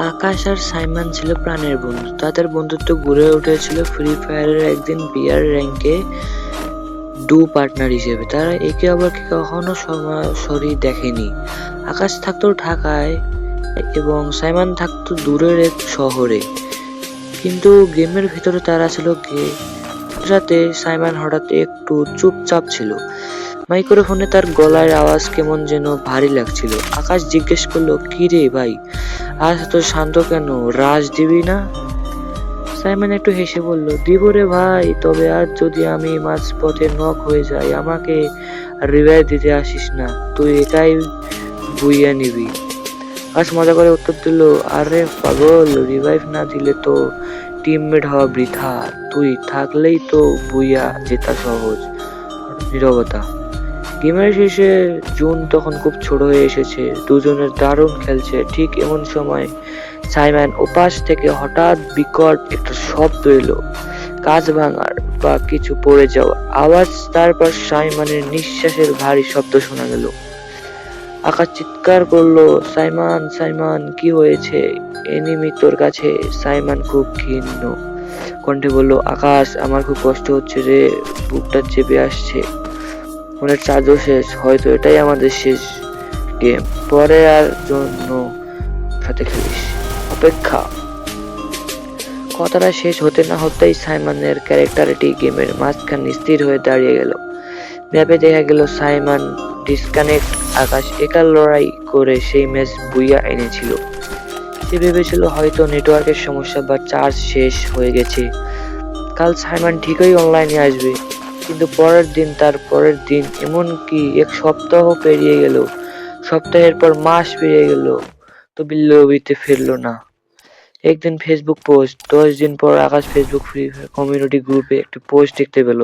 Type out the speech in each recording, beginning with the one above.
আকাশ আর Simon ছিল প্রাণের বন্ধু। তাদের বন্ধুত্ব গড়ে উঠেছিল ফ্রি ফায়ারের একদিন বিয়ার র্যাঙ্কে ডু পার্টনার হিসেবে। তারা একে অপরকে কখনো সরাসরি দেখেনি। আকাশ থাকতো ঢাকায় এবং সাইমন থাকতো দূরের এক শহরে, কিন্তু গেমের ভিতরে তারা ছিল রাতে সাইমন হঠাৎ একটু চুপচাপ ছিল। মাইক্রোফোনে তার গলার আওয়াজ কেমন যেন ভারী লাগছিল। আকাশ জিজ্ঞেস করলো, কি রে ভাই, আজ এত শান্ত কেন, রাজ দিবি না? সাইমন একটু হেসে বলল, দিব রে ভাই, তবে আজ যদি আমি মাঝপথে নক হয়ে যাই আমাকে রিভাইভ দিতে আসিস না, তুই একাই বুইয়া নিবি। আজ মজা করে উত্তর দিল, আরে পাগল, রিভাইভ না দিলে তো টিমমেট হওয়া বৃথা, তুই থাকলেই তো বুইয়া জেতা সহজ। নীরবতা। গেমের শেষে জুন তখন খুব ছোট হয়ে এসেছে, দুজনের দারুণ খেলছে। ঠিক এমন সময় সাইমন ওপাশ থেকে হঠাৎ বিকট একটা শব্দ এলো, কাঁচ ভাঙার বা কিছু পড়ে যাওয়ার আওয়াজ। তারপর সাইমনের নিঃশ্বাসের ভারী শব্দ শোনা গেল। আকাশ চিৎকার করলো, সাইমন, সাইমন, কি হয়েছে? এনিমি তোর কাছে? সাইমন খুব ক্ষীণ কণ্ঠে বলল, আকাশ, আমার খুব কষ্ট হচ্ছে রে, বুকটা চেপে আসছে, ফোনের চার্জও শেষ, হয়তো এটাই আমাদের শেষ গেম, পরে আর জন্য সাথে খেলিস, অপেক্ষা। কথাটা শেষ হতে না হতেই সাইমনের ক্যারেক্টারটি গেমের মাঝখানে স্থির হয়ে দাঁড়িয়ে গেল। ম্যাপে দেখা গেল সাইমন ডিসকানেক্ট। আকাশ একা লড়াই করে সেই ম্যাচ বুইয়া এনেছিল। সে ভেবেছিল হয়তো নেটওয়ার্কের সমস্যা বা চার্জ শেষ হয়ে গেছে, কাল সাইমন ঠিকই অনলাইনে আসবে। কিন্তু পরের দিন, তার পরের দিন, এমনকি এক সপ্তাহ পেরিয়ে গেল, সপ্তাহের পর মাস পেরিয়ে গেল, তবে লবিতে ফিরলো না। একদিন ফেসবুক পোস্ট, 10 দিন পর আকাশ ফেসবুক ফ্রি ফায়ার কমিউনিটি গ্রুপে একটি পোস্ট দেখতে পেল।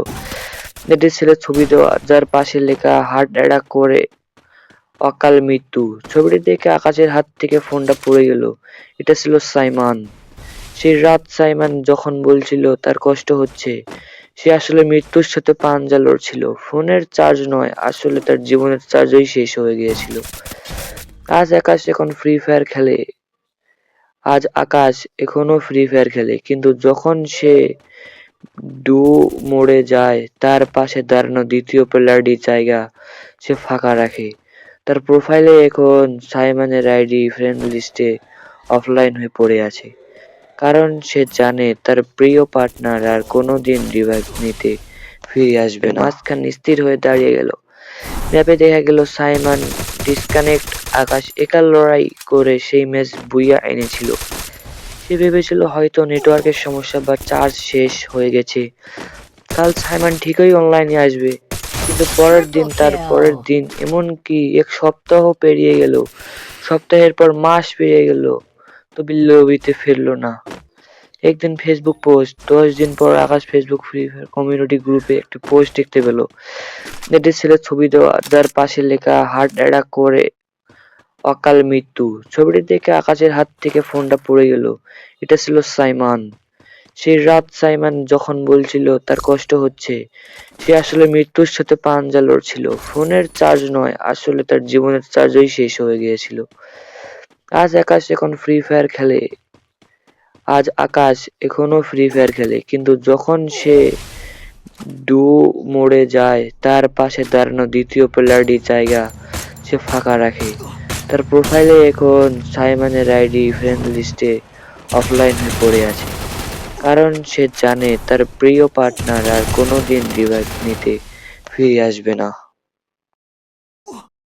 এটি ছেলের ছবি দেওয়া, যার পাশে লেখা হার্ট অ্যাটাক করে অকাল মৃত্যু। ছবিটি দেখে আকাশের হাত থেকে ফোনটা পড়ে গেল। এটা ছিল সাইমন। সেই রাত সাইমন যখন বলছিল তার কষ্ট হচ্ছে, সে আসলে মৃত্যুর সাথে পাঞ্জা লড়ছিল। ফোনের চার্জ নয়, আসলে তার জীবনের চার্জই শেষ হয়ে গিয়েছিল। আজ আকাশ এখন ফ্রি ফায়ার খেলে, আজ আকাশ এখনো ফ্রি ফায়ার খেলে, কিন্তু যখন সে ডু মোড়ে যায়, তার পাশে দাঁড়ানো দ্বিতীয় প্লেয়ারটি জায়গা সে ফাঁকা রাখে। তার প্রোফাইলে এখন সাইমনের আইডি ফ্রেন্ড লিস্টে অফলাইন হয়ে পড়ে আছে, কারণ সে জানে তার প্রিয় পার্টনার আর কোনোদিন রিভাইভ নিতে ফিরে আসবে না। মাঝখানে স্থির হয়ে দাঁড়িয়ে গেল। ম্যাপে দেখা গেল সাইমন ডিসকানেক্ট। আকাশ একা লড়াই করে সেই ম্যাচ বুইয়া এনেছিল। সে ভেবেছিল হয়তো নেটওয়ার্কের সমস্যা বা চার্জ শেষ হয়ে গেছে, কাল সাইমন ঠিকই অনলাইনে আসবে। কিন্তু পরের দিন, তার পরের দিন, এমনকি এক সপ্তাহ পেরিয়ে গেল, সপ্তাহের পর মাস পেরিয়ে গেল, তবে লবিতে ফিরলো না। একদিন ফেসবুক পোস্ট, 10 দিন পর আকাশ ফেসবুক ফ্রি ফায়ার কমিউনিটি গ্রুপে একটি পোস্ট দেখতে পেল। এটি ছেলের ছবি দেওয়া, যার পাশে লেখা হার্ট অ্যাটাক করে অকাল মৃত্যু। ছবিটি দেখে আকাশের হাত থেকে ফোনটা পড়ে গেল। এটা ছিল সাইমন। সেই রাত সাইমন যখন বলছিল তার কষ্ট হচ্ছে, সে আসলে মৃত্যুর সাথে পাঞ্জা লড়ছিল। ফোনের চার্জ নয়, আসলে তার জীবনের চার্জই শেষ হয়ে গিয়েছিল। আজ আকাশ এখন ফ্রি ফায়ার খেলে, আজ আকাশ এখনো ফ্রি ফায়ার খেলে, কিন্তু যখন সে ডু মোড়ে যায়, তার পাশে দাঁড়ানো দ্বিতীয় প্লেয়ারটি জায়গা সে ফাঁকা রাখে। তার প্রোফাইলে এখন সাইমনের আইডি ফ্রেন্ড লিস্টে অফলাইন হয়ে পড়ে আছে, কারণ সে জানে তার প্রিয় পার্টনার আর কোনোদিন রিভাইভ নিতে ফিরে আসবে না।